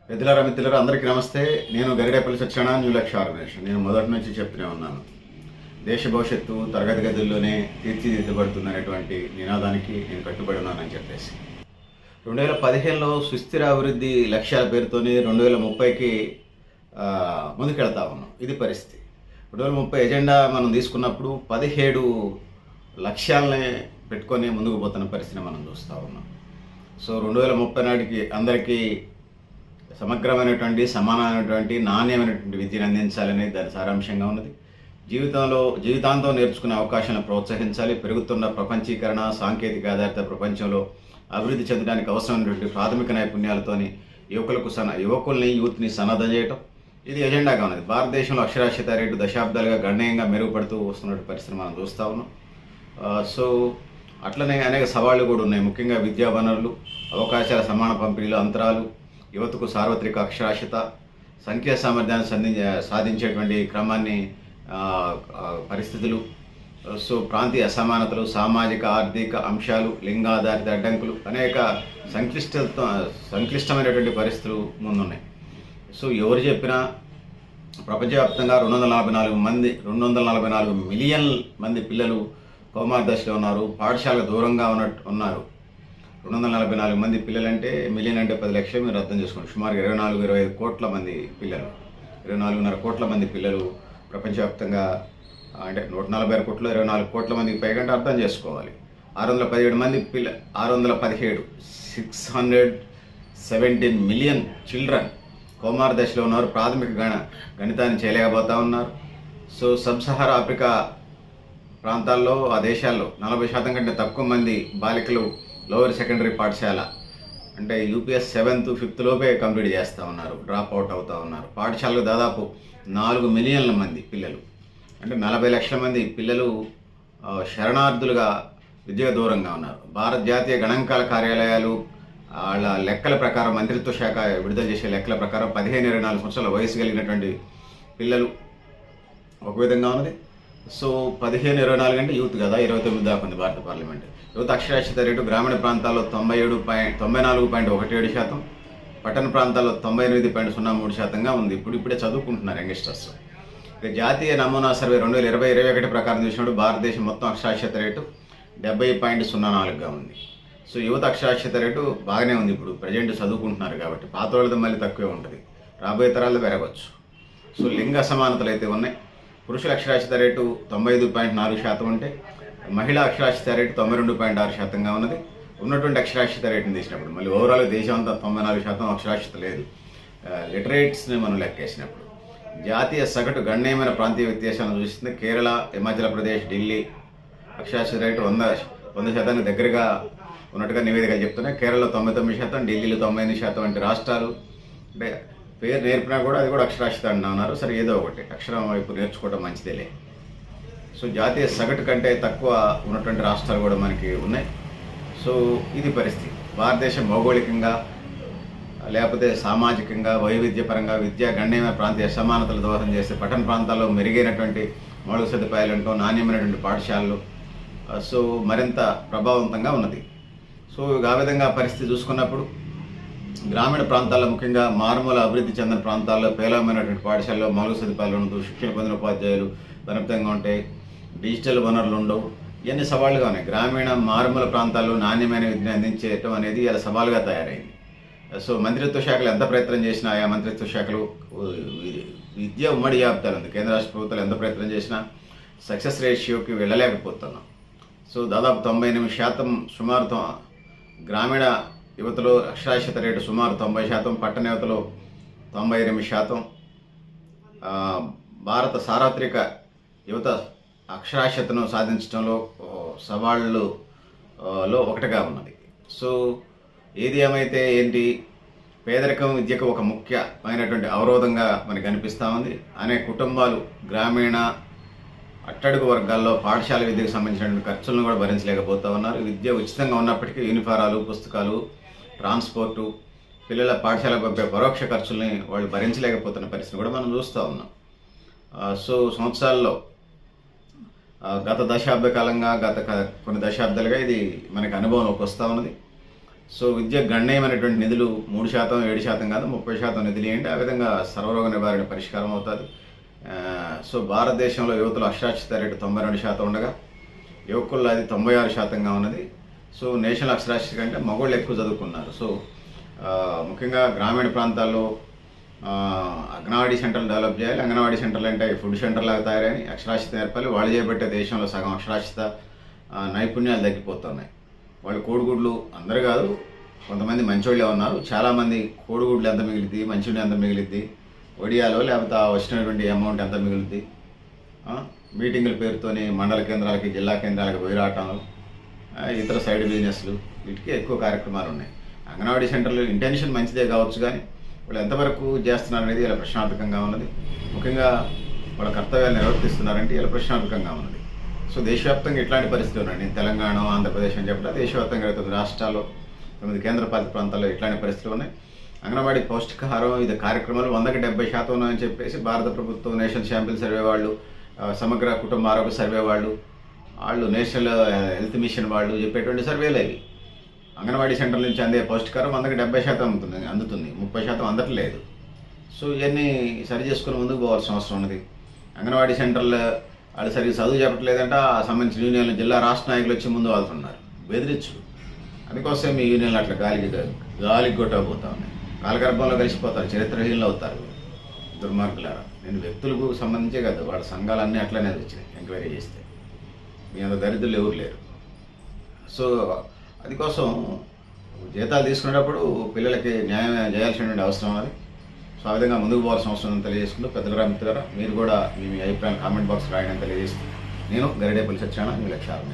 పెద్దలారా మిత్రులారా అందరికీ నమస్తే. నేను గరిడేపల్లి సత్యనారాయణ, న్యూ లక్ష్య ఆర్గనైజేషన్. నేను మొదటి నుంచి చెప్తూనే ఉన్నాను, దేశ భవిష్యత్తు తరగతి గదుల్లోనే తీర్చిదిద్దబడుతుందనేటువంటి నినాదానికి నేను కట్టుబడి ఉన్నానని చెప్పేసి 2015లో సుస్థిర అభివృద్ధి లక్ష్యాల పేరుతోనే 2030కి ముందుకెళ్తా ఉన్నాం. ఇది పరిస్థితి. 2030 ఎజెండా మనం తీసుకున్నప్పుడు 17 లక్ష్యాలనే పెట్టుకొని ముందుకు పోతున్న పరిస్థితిని మనం చూస్తూ ఉన్నాం. సో 2030 నాటికి అందరికీ సమగ్రమైనటువంటి, సమానమైనటువంటి, నాణ్యమైనటువంటి విద్యను అందించాలనేది దాని సారాంశంగా ఉన్నది. జీవితాంతం నేర్చుకునే అవకాశాలను ప్రోత్సహించాలి. పెరుగుతున్న ప్రపంచీకరణ, సాంకేతిక ఆధారిత ప్రపంచంలో అభివృద్ధి చెందడానికి అవసరమైనటువంటి ప్రాథమిక నైపుణ్యాలతోని యూత్ని సన్నద్ధం చేయటం, ఇది ఎజెండాగా ఉన్నది. భారతదేశంలో అక్షరాస్యత రేటు దశాబ్దాలుగా గణనీయంగా మెరుగుపడుతూ వస్తున్న పరిస్థితిని మనం చూస్తూ ఉన్నాం. సో అట్లనే అనేక సవాళ్లు కూడా ఉన్నాయి. ముఖ్యంగా విద్యా వనరులు, అవకాశాల సమాన పంపిణీలో అంతరాలు, యువతకు సార్వత్రిక అక్షరాస్యత, సంఖ్యా సామర్థ్యాన్ని సాధించేటువంటి క్రమాన్ని పరిస్థితులు, సో ప్రాంతీయ అసమానతలు, సామాజిక ఆర్థిక అంశాలు, లింగాధారిత అడ్డంకులు, అనేక సంక్లిష్టమైనటువంటి పరిస్థితులు ముందున్నాయి. సో ఎవరు చెప్పినా ప్రపంచవ్యాప్తంగా 244 మిలియన్ మంది పిల్లలు కౌమార దశలో ఉన్నారు, పాఠశాలకు దూరంగా ఉన్నారు. 244 మంది పిల్లలంటే, మిలియన్ అంటే 10 లక్షలు, మీరు అర్థం చేసుకోండి. సుమారు 24-25 కోట్ల మంది పిల్లలు, 24.5 కోట్ల మంది పిల్లలు ప్రపంచవ్యాప్తంగా, అంటే 146 కోట్లు, 24 కోట్ల మందికి పైగా అంటే అర్థం చేసుకోవాలి. 617 మంది 617 మిలియన్ చిల్డ్రన్ కౌమార దశలో ఉన్నారు, ప్రాథమిక గణితాన్ని చేయలేకపోతూ ఉన్నారు. సో సబ్ సహారా ఆఫ్రికా ప్రాంతాల్లో, ఆ దేశాల్లో 40% కంటే తక్కువ మంది బాలికలు లోవర్ సెకండరీ పాఠశాల, అంటే యూపీఎస్ 7th, 5th లోపే కంప్లీట్ చేస్తూ ఉన్నారు, డ్రాప్ అవుట్ అవుతూ ఉన్నారు. పాఠశాలకు దాదాపు 4 మిలియన్ల మంది పిల్లలు, అంటే 40 లక్షల మంది పిల్లలు శరణార్థులుగా విద్యకు దూరంగా ఉన్నారు. భారత జాతీయ గణాంకాల కార్యాలయాలు వాళ్ళ లెక్కల ప్రకారం, మంత్రిత్వ శాఖ విడుదల చేసే లెక్కల ప్రకారం 15-24 సంవత్సరాల వయసు కలిగినటువంటి పిల్లలు ఒక విధంగా ఉన్నది. సో 15-24 అంటే యూత్ కదా, 29 దాకా ఉంది భారత పార్లమెంట్. యువత అక్షరాస్యత రేటు గ్రామీణ ప్రాంతాల్లో 94.17%, పట్టణ ప్రాంతాల్లో 98.03%గా ఉంది. ఇప్పుడే చదువుకుంటున్నారు యంగ్స్టర్స్. జాతీయ నమూనా సర్వే 2020-21 ప్రకారం చూసినప్పుడు భారతదేశం మొత్తం అక్షరాస్యత రేటు 70.04గా ఉంది. సో యువత అక్షరాస్యత రేటు బాగానే ఉంది. ఇప్పుడు ప్రజెంట్ చదువుకుంటున్నారు కాబట్టి, పాత వాళ్ళతో మళ్ళీ తక్కువే ఉంటుంది, రాబోయే తరాల్లో పెరగవచ్చు. సో లింగ అసమానతలు అయితే ఉన్నాయి. పురుషుల అక్షరాస్యత రేటు 95.4% ఉంటే, మహిళా అక్షరాస్యత రేటు 92.6%గా ఉన్నది. ఉన్నటువంటి అక్షరాస్యత రేటుని తీసినప్పుడు, మళ్ళీ ఓవరాల్ దేశం అంతా 94% అక్షరాస్యత లేదు, లిటరేట్స్ని మనం లెక్కేసినప్పుడు. జాతీయ సగటు గణనీయమైన ప్రాంతీయ వ్యత్యాసాలను చూస్తుంది. కేరళ, హిమాచల్ ప్రదేశ్, ఢిల్లీ అక్షరాస్యత రేటు 100% దగ్గరగా ఉన్నట్టుగా నివేదికలు చెప్తున్నాయి. కేరళలో 99%, ఢిల్లీలో 98% వంటి రాష్ట్రాలు, అంటే పేరు నేర్పినా కూడా అది కూడా అక్షరాస్యత అన్నారు. సరే, ఏదో ఒకటి అక్షరం వైపు నేర్చుకోవడం మంచిదేలే. సో జాతీయ సగటు కంటే తక్కువ ఉన్నటువంటి రాష్ట్రాలు కూడా మనకి ఉన్నాయి. సో ఇది పరిస్థితి. భారతదేశం భౌగోళికంగా, లేకపోతే సామాజికంగా, వైవిధ్యపరంగా విద్యా గణనీయమైన ప్రాంతీయ అసమానతలు దోహదం చేస్తే, పట్టణ ప్రాంతాల్లో మెరుగైనటువంటి మౌలిక సదుపాయాలంటూ, నాణ్యమైనటువంటి పాఠశాలలు, సో మరింత ప్రభావవంతంగా ఉన్నది. సో ఆ విధంగా పరిస్థితి చూసుకున్నప్పుడు గ్రామీణ ప్రాంతాల్లో, ముఖ్యంగా మారుమూల అభివృద్ధి చెందిన ప్రాంతాల్లో పేలవమైనటువంటి పాఠశాలలో మౌలిక సదుపాయాలు ఉండవు, శిక్షణ పొందిన ఉపాధ్యాయులు పరిమితంగా ఉంటాయి, డిజిటల్ వనరులు ఉండవు. ఇవన్నీ సవాళ్ళుగా ఉన్నాయి. గ్రామీణ మారుమూల ప్రాంతాల్లో నాణ్యమైన విద్యను అందించేయటం అనేది ఇలా సవాలుగా తయారైంది. సో మంత్రిత్వ శాఖలు ఎంత ప్రయత్నం చేసినా, ఆయా మంత్రిత్వ శాఖలు విద్య ఉమ్మడి జాబితాలు ఉంది, కేంద్ర రాష్ట్ర ప్రభుత్వాలు ఎంత ప్రయత్నం చేసినా సక్సెస్ రేషియోకి వెళ్ళలేకపోతున్నాం. సో దాదాపు 98% సుమారు గ్రామీణ యువతలో అక్షరాస్యత రేటు సుమారు 90%, పట్టణ యువతలో 98%. భారత సార్వత్రిక యువత అక్షరాస్యతను సాధించడంలో సవాళ్ళలో ఒకటిగా ఉన్నది. సో ఏది ఏమైతే ఏంటి, పేదరికం విద్యకు ఒక ముఖ్యమైనటువంటి అవరోధంగా మనకు కనిపిస్తూ ఉంది. అనేక కుటుంబాలు గ్రామీణ అట్టడుగు వర్గాల్లో పాఠశాల విద్యకు సంబంధించినటువంటి ఖర్చులను కూడా భరించలేకపోతూ ఉన్నారు. విద్య ఉచితంగా ఉన్నప్పటికీ యూనిఫారాలు, పుస్తకాలు, ట్రాన్స్పోర్టు, పిల్లల పాఠశాలకు పంపే పరోక్ష ఖర్చుల్ని వాళ్ళు భరించలేకపోతున్న పరిస్థితిని కూడా మనం చూస్తూ ఉన్నాం. సో సంవత్సరాల్లో, గత దశాబ్ద కాలంగా, కొన్ని దశాబ్దాలుగా ఇది మనకి అనుభవంలోకి వస్తూ ఉన్నది. సో విద్య గణనీయమైనటువంటి నిధులు 3%, 7% కాదు 30% నిధులు ఏంటి, ఆ విధంగా సర్వరోగ నివారణ పరిష్కారం అవుతుంది. సో భారతదేశంలో యువతలో అక్షరాస్యత రేటు 92% ఉండగా యువకుల్లో అది 96%గా ఉన్నది. సో నేషనల్ అక్షరాస్యత కంటే మగవాళ్ళు ఎక్కువ చదువుకున్నారు. సో ముఖ్యంగా గ్రామీణ ప్రాంతాల్లో అంగన్వాడీ సెంటర్లు డెవలప్ చేయాలి. అంగన్వాడీ సెంటర్లు అంటే ఫుడ్ సెంటర్ లాగా తయారని అక్షరాస్యత నేర్పాలి. వాళ్ళు చేపట్టే దేశంలో సగం అక్షరాస్యత నైపుణ్యాలు తగ్గిపోతున్నాయి. వాళ్ళు కోడిగుడ్లు అందరు కాదు, కొంతమంది మంచోళ్ళే ఉన్నారు. చాలామంది కోడిగుడ్లు ఎంత మిగిలిద్ది, మంచినీళ్ళు ఎంత మిగిలిద్ది, ఒడియాలో లేకపోతే వచ్చినటువంటి అమౌంట్ ఎంత మిగులుద్ది, మీటింగుల పేరుతోని మండల కేంద్రాలకి జిల్లా కేంద్రాలకు పోయిరావటాలు, ఇతర సైడ్ బిజినెస్లు, వీటికి ఎక్కువ కార్యక్రమాలు ఉన్నాయి. అంగన్వాడీ సెంటర్లు ఇంటెన్షన్ మంచిదే కావచ్చు, కానీ వాళ్ళు ఎంతవరకు చేస్తున్నారు అనేది ఇలా ప్రశ్నార్థకంగా ఉన్నది. ముఖ్యంగా వాళ్ళ కర్తవ్యాలు నిర్వర్తిస్తున్నారంటే ఇలా ప్రశ్నార్థకంగా ఉన్నది. సో దేశవ్యాప్తంగా ఇట్లాంటి పరిస్థితులు ఉన్నాయి. నేను తెలంగాణ, ఆంధ్రప్రదేశ్ అని చెప్పిన దేశవ్యాప్తంగా 9 రాష్ట్రాల్లో 9 కేంద్రపాలిత ప్రాంతాల్లో ఇట్లాంటి పరిస్థితులు ఉన్నాయి. అంగన్వాడీ పౌష్టికాహారం ఇది కార్యక్రమాలు 100కి 70% ఉన్నాయని చెప్పేసి భారత ప్రభుత్వం నేషనల్ శాంపిల్ సర్వే వాళ్ళు, సమగ్ర కుటుంబ ఆరోగ్య సర్వే వాళ్ళు, నేషనల్ హెల్త్ మిషన్ వాళ్ళు చెప్పేటువంటి సర్వేలు అవి. అంగన్వాడీ సెంటర్ నుంచి అందే పౌష్టికారం 100కి 70% అందుతుంది, 30% అందట్లేదు. సో ఇవన్నీ సరి చేసుకుని ముందుకు పోవాల్సిన అవసరం ఉన్నది. అంగన్వాడీ సెంటర్లు వాళ్ళు సరిగ్గా చదువు చెప్పట్లేదంటే ఆ సంబంధించిన యూనియన్లు జిల్లా రాష్ట్ర నాయకులు వచ్చి ముందు వాళ్తున్నారు, బెదిరించుడు. అందుకోసం మీ యూనియన్లు అట్లా గాలికి కొట్టకపోతా ఉన్నాయి. కాలగర్భంలో కలిసిపోతారు, చరిత్రహీనులు అవుతారు, దుర్మార్గులారా. నేను వ్యక్తులకు సంబంధించే కాదు, వాళ్ళ సంఘాలన్నీ అట్లనే వచ్చినాయి ఎంక్వైరీ చేస్తే. మీ అంత దరిద్రులు ఎవరు లేరు. సో అది కోసం జీతాలు తీసుకునేటప్పుడు పిల్లలకి న్యాయం చేయాల్సినటువంటి అవసరం అది. సో ఆ విధంగా ముందుకు పోవాల్సిన అవసరం తెలియజేసుకుంటూ పెద్దలరా మిత్రులారా, మీరు కూడా మీ అభిప్రాయం కామెంట్ బాక్స్ రాయడం తెలియజేస్తూ నేను గరిడేపల్లి సత్యనారాయణ, మీ లక్ష్యాలు.